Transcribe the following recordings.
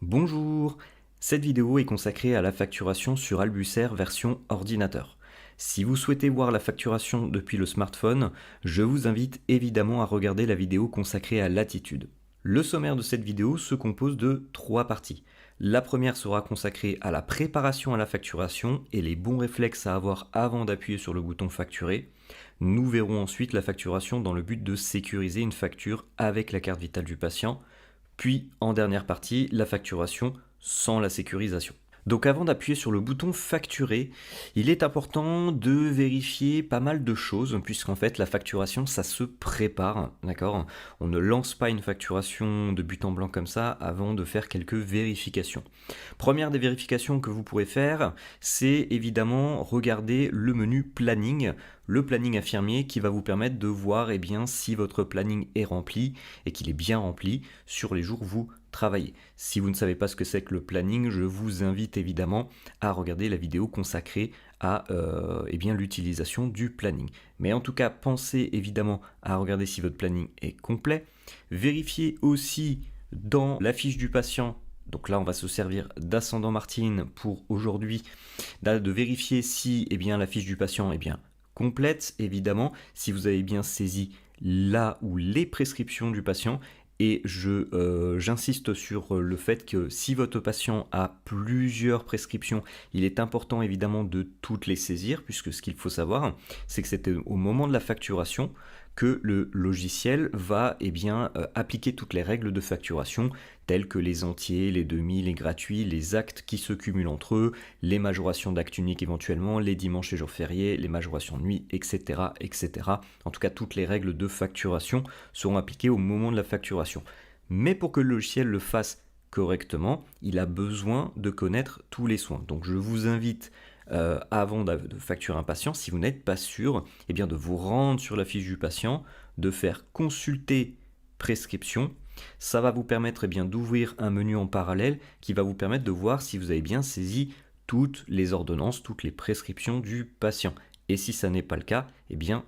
Bonjour, cette vidéo est consacrée à la facturation sur Albuser version ordinateur. Si vous souhaitez voir la facturation depuis le smartphone, je vous invite évidemment à regarder la vidéo consacrée à Latitude. Le sommaire de cette vidéo se compose de 3 parties. La première sera consacrée à la préparation à la facturation et les bons réflexes à avoir avant d'appuyer sur le bouton facturer. Nous verrons ensuite la facturation dans le but de sécuriser une facture avec la carte vitale du patient. Puis, en dernière partie, la facturation sans la sécurisation. Donc avant d'appuyer sur le bouton facturer, il est important de vérifier pas mal de choses, puisqu'en fait la facturation ça se prépare, d'accord? On ne lance pas une facturation de but en blanc comme ça avant de faire quelques vérifications. Première des vérifications que vous pourrez faire, c'est évidemment regarder le menu planning, le planning infirmier qui va vous permettre de voir si votre planning est rempli et qu'il est bien rempli sur les jours où vous travailler. Si vous ne savez pas ce que c'est que le planning, je vous invite évidemment à regarder la vidéo consacrée à l'utilisation du planning. Mais en tout cas, pensez évidemment à regarder si votre planning est complet. Vérifiez aussi dans la fiche du patient. Donc là, on va se servir d'Ascendant Martin pour aujourd'hui, de vérifier si la fiche du patient est bien complète, évidemment, si vous avez bien saisi là où les prescriptions du patient. Et j'insiste sur le fait que si votre patient a plusieurs prescriptions, il est important évidemment de toutes les saisir, puisque ce qu'il faut savoir, c'est que c'est au moment de la facturation que le logiciel va appliquer toutes les règles de facturation, telles que les entiers, les demi, les gratuits, les actes qui se cumulent entre eux, les majorations d'actes uniques éventuellement, les dimanches et jours fériés, les majorations de nuit, etc., etc. En tout cas, toutes les règles de facturation seront appliquées au moment de la facturation. Mais pour que le logiciel le fasse correctement, il a besoin de connaître tous les soins. Donc je vous invite avant de facturer un patient, si vous n'êtes pas sûr, de vous rendre sur la fiche du patient, de faire consulter prescription. Ça va vous permettre d'ouvrir un menu en parallèle qui va vous permettre de voir si vous avez bien saisi toutes les ordonnances, toutes les prescriptions du patient. Et si ça n'est pas le cas,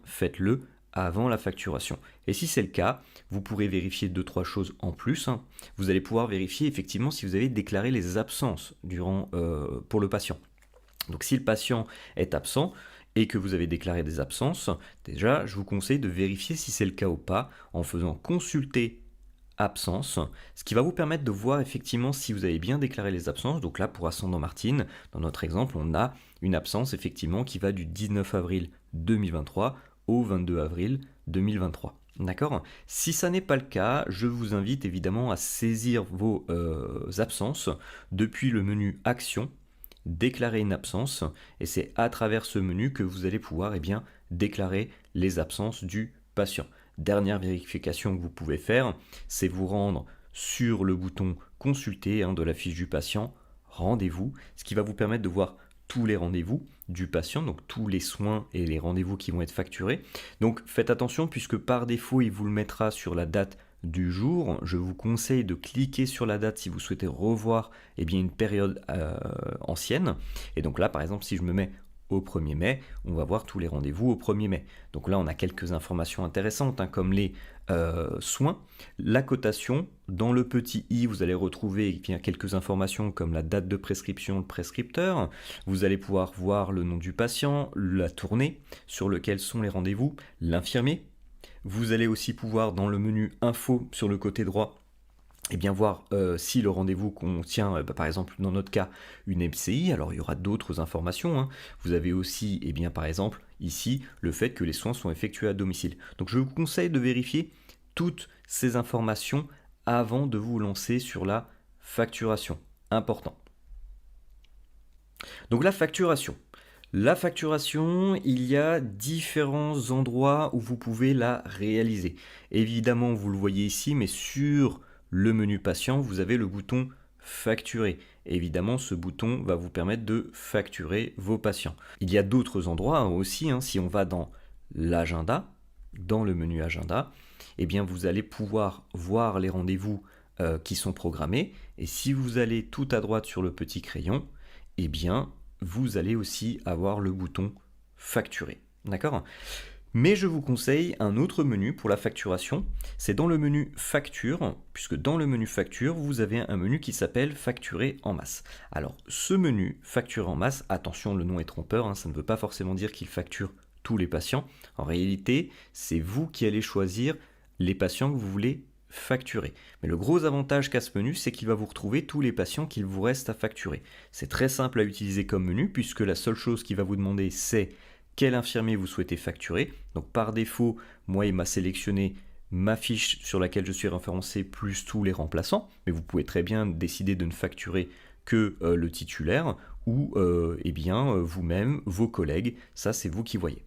faites-le avant la facturation. Et si c'est le cas, vous pourrez vérifier 2-3 choses en plus. Vous allez pouvoir vérifier effectivement si vous avez déclaré les absences pour le patient. Donc si le patient est absent et que vous avez déclaré des absences, déjà je vous conseille de vérifier si c'est le cas ou pas en faisant consulter absence, ce qui va vous permettre de voir effectivement si vous avez bien déclaré les absences. Donc là pour Ascendant Martin, dans notre exemple, on a une absence effectivement qui va du 19 avril 2023 au 22 avril 2023. D'accord? Si ça n'est pas le cas, je vous invite évidemment à saisir vos absences depuis le menu Action, déclarer une absence, et c'est à travers ce menu que vous allez pouvoir déclarer les absences du patient. Dernière vérification que vous pouvez faire, c'est vous rendre sur le bouton consulter de la fiche du patient, rendez-vous, ce qui va vous permettre de voir tous les rendez-vous du patient, donc tous les soins et les rendez-vous qui vont être facturés. Donc faites attention puisque par défaut il vous le mettra sur la date du jour. Je vous conseille de cliquer sur la date si vous souhaitez revoir une période ancienne. Et donc là par exemple si je me mets au 1er mai, on va voir tous les rendez-vous au 1er mai. Donc là on a quelques informations intéressantes comme les soins, la cotation. Dans le petit i, vous allez retrouver quelques informations comme la date de prescription, le prescripteur. Vous allez pouvoir voir le nom du patient, la tournée sur lequel sont les rendez-vous, l'infirmier. Vous allez aussi pouvoir dans le menu info sur le côté droit voir si le rendez-vous contient, par exemple dans notre cas, une MCI. Alors il y aura d'autres informations. Vous avez aussi, par exemple, ici, le fait que les soins sont effectués à domicile. Donc je vous conseille de vérifier toutes ces informations avant de vous lancer sur la facturation. Important. Donc la facturation. La facturation, il y a différents endroits où vous pouvez la réaliser. Évidemment, vous le voyez ici, mais sur le menu patient, vous avez le bouton facturer. Évidemment, ce bouton va vous permettre de facturer vos patients. Il y a d'autres endroits aussi, si on va dans l'agenda, dans le menu agenda, vous allez pouvoir voir les rendez-vous qui sont programmés. Et si vous allez tout à droite sur le petit crayon, vous allez aussi avoir le bouton facturer. D'accord ? Mais je vous conseille un autre menu pour la facturation, c'est dans le menu facture, puisque dans le menu facture, vous avez un menu qui s'appelle facturer en masse. Alors ce menu facturer en masse, attention le nom est trompeur, ça ne veut pas forcément dire qu'il facture tous les patients. En réalité, c'est vous qui allez choisir les patients que vous voulez facturer. Mais le gros avantage qu'a ce menu, c'est qu'il va vous retrouver tous les patients qu'il vous reste à facturer. C'est très simple à utiliser comme menu, puisque la seule chose qu'il va vous demander, c'est quel infirmier vous souhaitez facturer. Donc par défaut, moi il m'a sélectionné ma fiche sur laquelle je suis référencé plus tous les remplaçants, mais vous pouvez très bien décider de ne facturer que le titulaire ou vous-même, vos collègues, ça c'est vous qui voyez.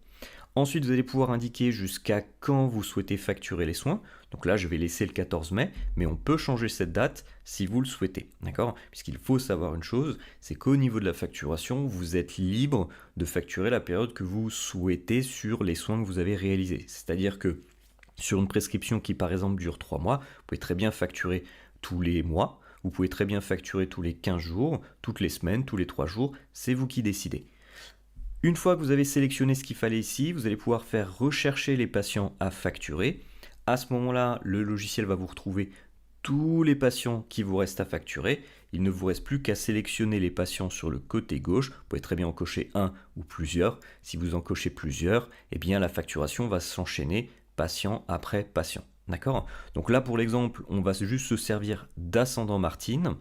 Ensuite, vous allez pouvoir indiquer jusqu'à quand vous souhaitez facturer les soins. Donc là, je vais laisser le 14 mai, mais on peut changer cette date si vous le souhaitez. D'accord ? Puisqu'il faut savoir une chose, c'est qu'au niveau de la facturation, vous êtes libre de facturer la période que vous souhaitez sur les soins que vous avez réalisés. C'est-à-dire que sur une prescription qui, par exemple, dure 3 mois, vous pouvez très bien facturer tous les mois, vous pouvez très bien facturer tous les 15 jours, toutes les semaines, tous les 3 jours, c'est vous qui décidez. Une fois que vous avez sélectionné ce qu'il fallait ici, vous allez pouvoir faire rechercher les patients à facturer. À ce moment-là, le logiciel va vous retrouver tous les patients qui vous restent à facturer. Il ne vous reste plus qu'à sélectionner les patients sur le côté gauche. Vous pouvez très bien en cocher un ou plusieurs. Si vous en cochez plusieurs, eh bien la facturation va s'enchaîner patient après patient. D'accord ? Donc là, pour l'exemple, on va juste se servir d'Ascendant Martine.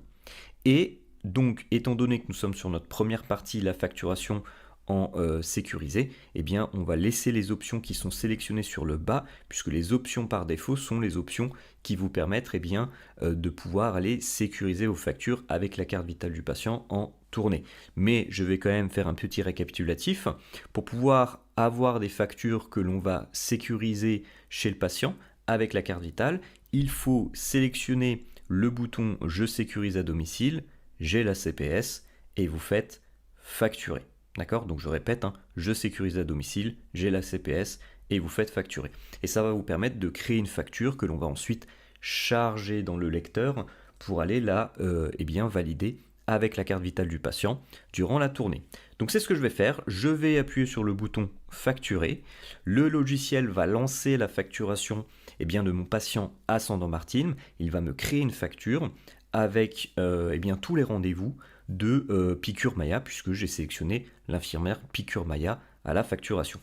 Et donc, étant donné que nous sommes sur notre première partie, la facturation en sécurisé, eh bien on va laisser les options qui sont sélectionnées sur le bas, puisque les options par défaut sont les options qui vous permettent de pouvoir aller sécuriser vos factures avec la carte vitale du patient en tournée. Mais je vais quand même faire un petit récapitulatif. Pour pouvoir avoir des factures que l'on va sécuriser chez le patient avec la carte vitale, il faut sélectionner le bouton Je sécurise à domicile, j'ai la CPS et vous faites facturer. D'accord ? Donc je répète, je sécurise à domicile, j'ai la CPS et vous faites facturer. Et ça va vous permettre de créer une facture que l'on va ensuite charger dans le lecteur pour aller la valider avec la carte vitale du patient durant la tournée. Donc c'est ce que je vais faire. Je vais appuyer sur le bouton facturer. Le logiciel va lancer la facturation de mon patient Ascendant Martine. Il va me créer une facture avec tous les rendez-vous de Picure Maya, puisque j'ai sélectionné l'infirmière Picure Maya à la facturation.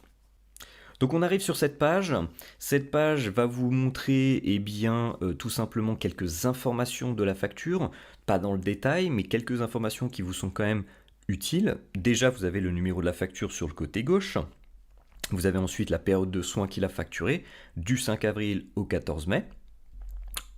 Donc on arrive sur cette page. Cette page va vous montrer tout simplement quelques informations de la facture, pas dans le détail, mais quelques informations qui vous sont quand même utiles. Déjà, vous avez le numéro de la facture sur le côté gauche. Vous avez ensuite la période de soins qu'il a facturée, du 5 avril au 14 mai.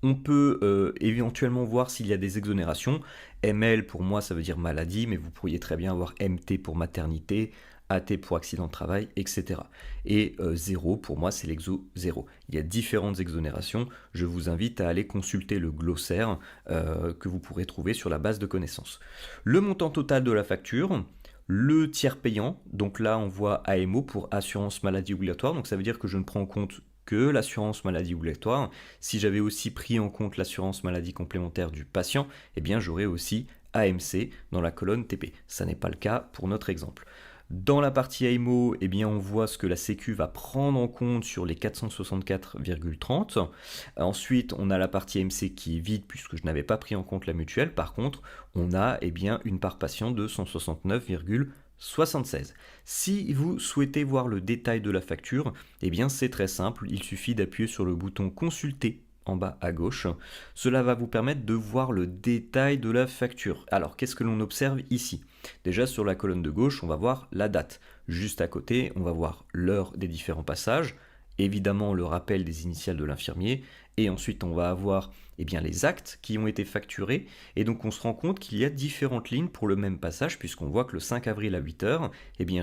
On peut éventuellement voir s'il y a des exonérations. ML pour moi ça veut dire maladie, mais vous pourriez très bien avoir MT pour maternité, AT pour accident de travail, etc. Et 0 pour moi c'est l'exo 0. Il y a différentes exonérations. Je vous invite à aller consulter le glossaire que vous pourrez trouver sur la base de connaissances. Le montant total de la facture. Le tiers payant, donc là on voit AMO pour assurance maladie obligatoire, donc ça veut dire que je ne prends en compte que l'assurance maladie obligatoire. Si j'avais aussi pris en compte l'assurance maladie complémentaire du patient, eh bien j'aurais aussi AMC dans la colonne TP. Ça n'est pas le cas pour notre exemple. Dans la partie AMO, eh bien on voit ce que la Sécu va prendre en compte sur les 464,30. Ensuite, on a la partie AMC qui est vide puisque je n'avais pas pris en compte la mutuelle. Par contre, on a une part patient de 169,76. Si vous souhaitez voir le détail de la facture, eh bien c'est très simple, il suffit d'appuyer sur le bouton consulter en bas à gauche. Cela va vous permettre de voir le détail de la facture. Alors qu'est-ce que l'on observe ici ? Déjà sur la colonne de gauche, on va voir la date. Juste à côté, on va voir l'heure des différents passages, évidemment le rappel des initiales de l'infirmier, et ensuite on va avoir les actes qui ont été facturés, et donc on se rend compte qu'il y a différentes lignes pour le même passage, puisqu'on voit que le 5 avril à 8h,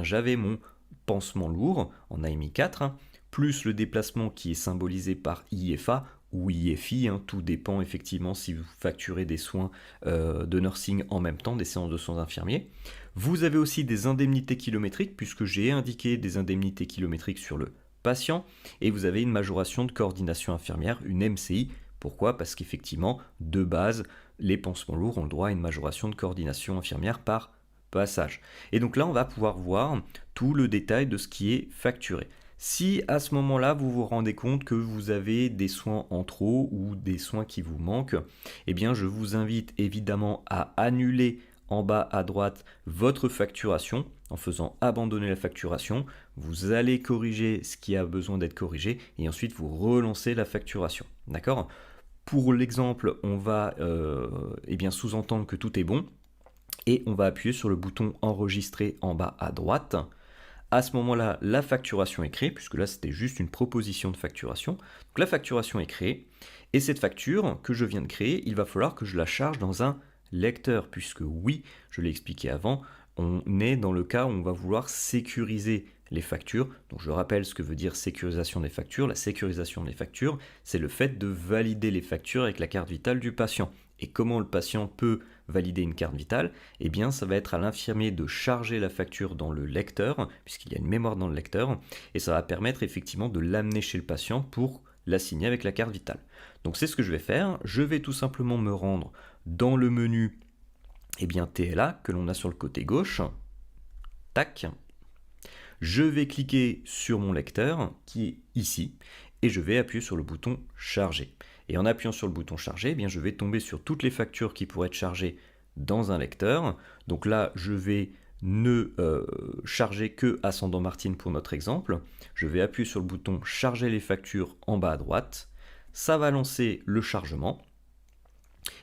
j'avais mon pansement lourd en AMI 4, plus le déplacement qui est symbolisé par IFA ou IFI, tout dépend effectivement si vous facturez des soins de nursing en même temps, des séances de soins infirmiers. Vous avez aussi des indemnités kilométriques, puisque j'ai indiqué des indemnités kilométriques sur le patient, et vous avez une majoration de coordination infirmière, une MCI. Pourquoi ? Parce qu'effectivement, de base, les pansements lourds ont le droit à une majoration de coordination infirmière par passage. Et donc là, on va pouvoir voir tout le détail de ce qui est facturé. Si à ce moment-là, vous vous rendez compte que vous avez des soins en trop ou des soins qui vous manquent, eh bien, je vous invite évidemment à annuler en bas à droite votre facturation en faisant abandonner la facturation. Vous allez corriger ce qui a besoin d'être corrigé et ensuite vous relancez la facturation. D'accord? Pour l'exemple, on va eh bien, sous-entendre que tout est bon et on va appuyer sur le bouton enregistrer en bas à droite. À ce moment-là, la facturation est créée, puisque là c'était juste une proposition de facturation. Donc la facturation est créée, et cette facture que je viens de créer, il va falloir que je la charge dans un lecteur, puisque oui, je l'ai expliqué avant, on est dans le cas où on va vouloir sécuriser les factures. Donc je rappelle ce que veut dire sécurisation des factures. La sécurisation des factures, c'est le fait de valider les factures avec la carte vitale du patient. Et comment le patient peut valider une carte vitale? Eh bien, ça va être à l'infirmier de charger la facture dans le lecteur, puisqu'il y a une mémoire dans le lecteur, et ça va permettre effectivement de l'amener chez le patient pour la signer avec la carte vitale. Donc c'est ce que je vais faire. Je vais tout simplement me rendre dans le menu eh bien, TLA que l'on a sur le côté gauche. Tac. Je vais cliquer sur mon lecteur qui est ici et je vais appuyer sur le bouton charger. Et en appuyant sur le bouton charger, eh bien, je vais tomber sur toutes les factures qui pourraient être chargées dans un lecteur. Donc là, je vais ne charger que Ascendant Martin pour notre exemple. Je vais appuyer sur le bouton charger les factures en bas à droite. Ça va lancer le chargement.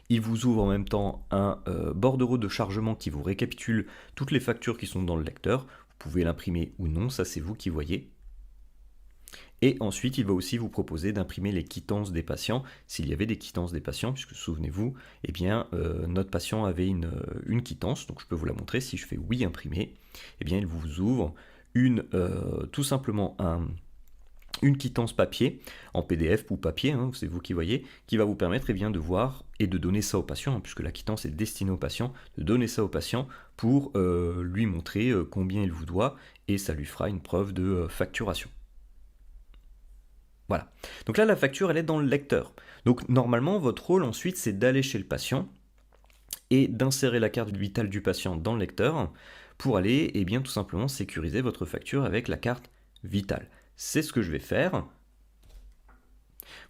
Il vous ouvre en même temps un bordereau de chargement qui vous récapitule toutes les factures qui sont dans le lecteur. Vous pouvez l'imprimer ou non, ça c'est vous qui voyez. Et ensuite, il va aussi vous proposer d'imprimer les quittances des patients, s'il y avait des quittances des patients, puisque souvenez-vous, eh bien, notre patient avait une quittance, donc je peux vous la montrer. Si je fais oui imprimer, eh bien, il vous ouvre tout simplement une quittance papier, en PDF ou papier, hein, c'est vous qui voyez, qui va vous permettre eh bien, de voir et de donner ça au patient, hein, puisque la quittance est destinée au patient, de donner ça au patient pour lui montrer combien il vous doit, et ça lui fera une preuve de facturation. Voilà. Donc là, la facture, elle est dans le lecteur. Donc normalement, votre rôle ensuite, c'est d'aller chez le patient et d'insérer la carte vitale du patient dans le lecteur pour aller, eh bien, tout simplement sécuriser votre facture avec la carte vitale. C'est ce que je vais faire.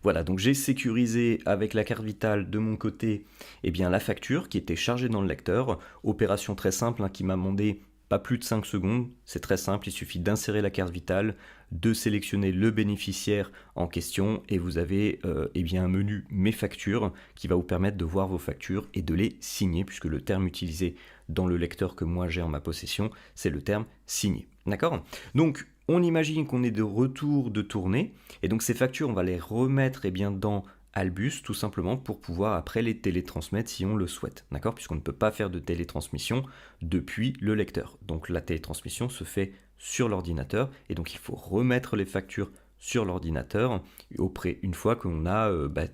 Voilà, donc j'ai sécurisé avec la carte vitale de mon côté eh bien, la facture qui était chargée dans le lecteur. Opération très simple hein, qui m'a demandé pas plus de 5 secondes, c'est très simple, il suffit d'insérer la carte vitale, de sélectionner le bénéficiaire en question et vous avez eh bien, un menu Mes factures qui va vous permettre de voir vos factures et de les signer puisque le terme utilisé dans le lecteur que moi j'ai en ma possession, c'est le terme signer. D'accord? Donc on imagine qu'on est de retour de tournée et donc ces factures on va les remettre eh bien, dans Albus tout simplement pour pouvoir après les télétransmettre si on le souhaite, d'accord? Puisqu'on ne peut pas faire de télétransmission depuis le lecteur. Donc la télétransmission se fait sur l'ordinateur et donc il faut remettre les factures sur l'ordinateur une fois qu'on a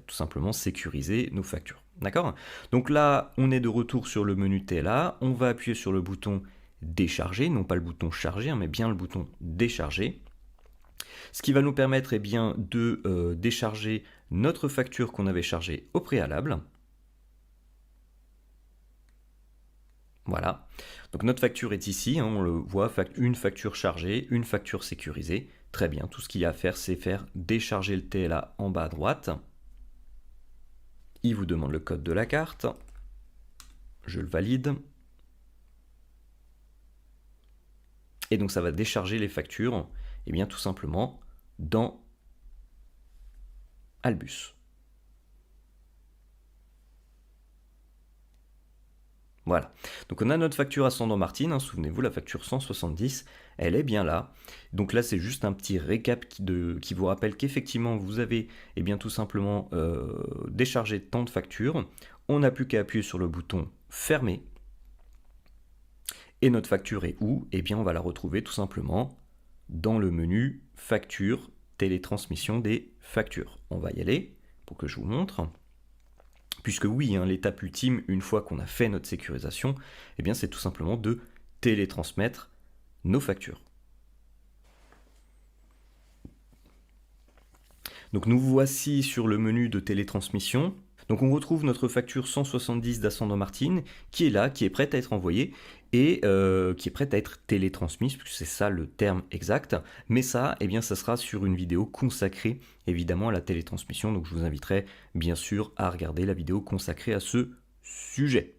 tout simplement sécurisé nos factures, d'accord? Donc là on est de retour sur le menu TLA, on va appuyer sur le bouton décharger, non pas le bouton charger, mais bien le bouton décharger. Ce qui va nous permettre eh bien, de décharger notre facture qu'on avait chargée au préalable. Voilà, donc notre facture est ici, hein, on le voit, une facture chargée, une facture sécurisée. Très bien, tout ce qu'il y a à faire, c'est faire décharger le TLA en bas à droite. Il vous demande le code de la carte. Je le valide. Et donc ça va décharger les factures, et bien tout simplement dans Albus. Voilà, donc on a notre facture Ascendant Martin, hein, souvenez-vous la facture 170, elle est bien là. Donc là c'est juste un petit récap qui vous rappelle qu'effectivement vous avez eh bien, tout simplement déchargé tant de factures. On n'a plus qu'à appuyer sur le bouton fermer. Et notre facture est où? Eh bien on va la retrouver tout simplement dans le menu facture, télétransmission des factures. On va y aller pour que je vous montre. Puisque oui, hein, l'étape ultime, une fois qu'on a fait notre sécurisation, eh bien c'est tout simplement de télétransmettre nos factures. Donc nous voici sur le menu de télétransmission. Donc on retrouve notre facture 170 d'Ascendant Martin qui est là, qui est prête à être envoyée et qui est prête à être télétransmise, puisque c'est ça le terme exact. Mais ça, eh bien, ça sera sur une vidéo consacrée évidemment à la télétransmission. Donc je vous inviterai bien sûr à regarder la vidéo consacrée à ce sujet.